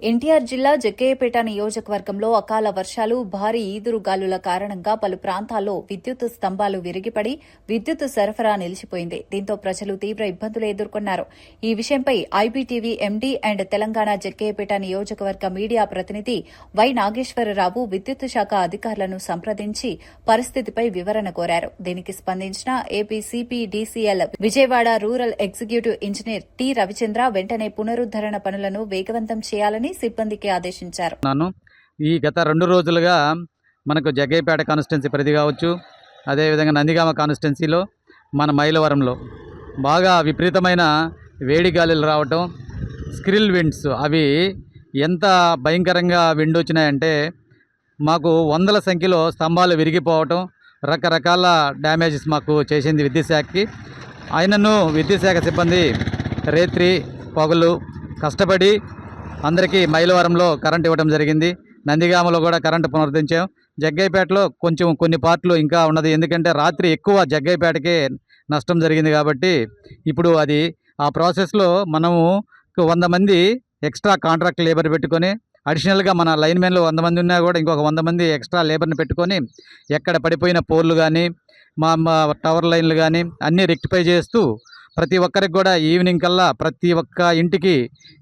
ఎన్టీఆర్ జిల్లా జగ్గయ్యపేట నియోజకవర్గంలో అకాల వర్షాలు, భారీ ఈదురుగాలుల కారణంగా పలు ప్రాంతాల్లో విద్యుత్ స్తంభాలు విరిగిపడి విద్యుత్ సరఫరా నిలిచిపోయింది. దీంతో ప్రజలు తీవ్ర ఇబ్బందులు ఎదుర్కొన్నారు. ఈ విషయంపై IBTV MD and Telangana Jaggayyapeta నియోజకవర్గ మీడియా ప్రతినిధి వై నాగేశ్వరరావు విద్యుత్ శాఖ అధికారులను సంప్రదించి పరిస్థితిపై వివరణ కోరారు. దీనికి స్పందించిన AP CPDCL Vijayawada rural executive engineer T Ravichandra వెంటనే పునరుద్దరణ పనులను వేగవంతం చేయాలని సిబ్బందికి ఆదేశించారు. ఈ గత 2 రోజులుగా మనకు జగ్గయ్యపేట కాన్స్టిట్యున్సీ పరిధి కావచ్చు, అదేవిధంగా నందిగామ కాన్స్టిట్యున్సీలో మన మైలవరంలో బాగా విపరీతమైన వేడి గాలులు రావటం, స్క్రిల్ విండ్స్ అవి ఎంత భయంకరంగా విండ్ వచ్చినాయంటే మాకు వందల సంఖ్యలో స్తంభాలు విరిగిపోవటం, రకరకాల డ్యామేజెస్ మాకు చేసింది విద్యుత్ శాఖకి. అయినను విద్యుత్ శాఖ సిబ్బంది రేత్రి పగలు కష్టపడి అందరికీ మైలవరంలో కరెంట్ ఇవ్వడం జరిగింది. నందిగామలో కూడా కరెంటు పునరుద్ధరించాం. జగ్గయ్యపేటలో కొన్ని పార్ట్లు ఇంకా ఉన్నది, ఎందుకంటే రాత్రి ఎక్కువ జగ్గయ్యపేటకే నష్టం జరిగింది కాబట్టి ఇప్పుడు అది ఆ ప్రాసెస్లో మనము 100 మంది ఎక్స్ట్రా కాంట్రాక్ట్ లేబర్ పెట్టుకొని, అడిషనల్గా మన లైన్మెన్లు 100 మంది ఉన్నా కూడా ఇంకొక 100 మంది ఎక్స్ట్రా లేబర్ని పెట్టుకొని ఎక్కడ పడిపోయిన పోల్లు కానీ మా టవర్ లైన్లు కానీ అన్నీ రెక్టిఫై చేస్తూ ప్రతి ఒక్కరికి కూడా ఈవినింగ్ కల్లా ప్రతి ఒక్క ఇంటికి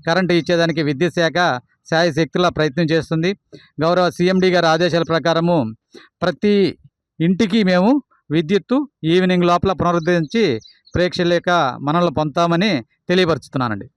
కరెంటు ఇచ్చేదానికి విద్యుత్ శాఖ శాయశక్తులా ప్రయత్నం చేస్తుంది. గౌరవ సీఎండీ గారి ఆదేశాల ప్రకారము ప్రతి ఇంటికి మేము విద్యుత్తు ఈవినింగ్ లోపల పునరుద్ధరించి ప్రేక్షలేక మనల్ని పొందుతామని తెలియపరుచుతున్నానండి.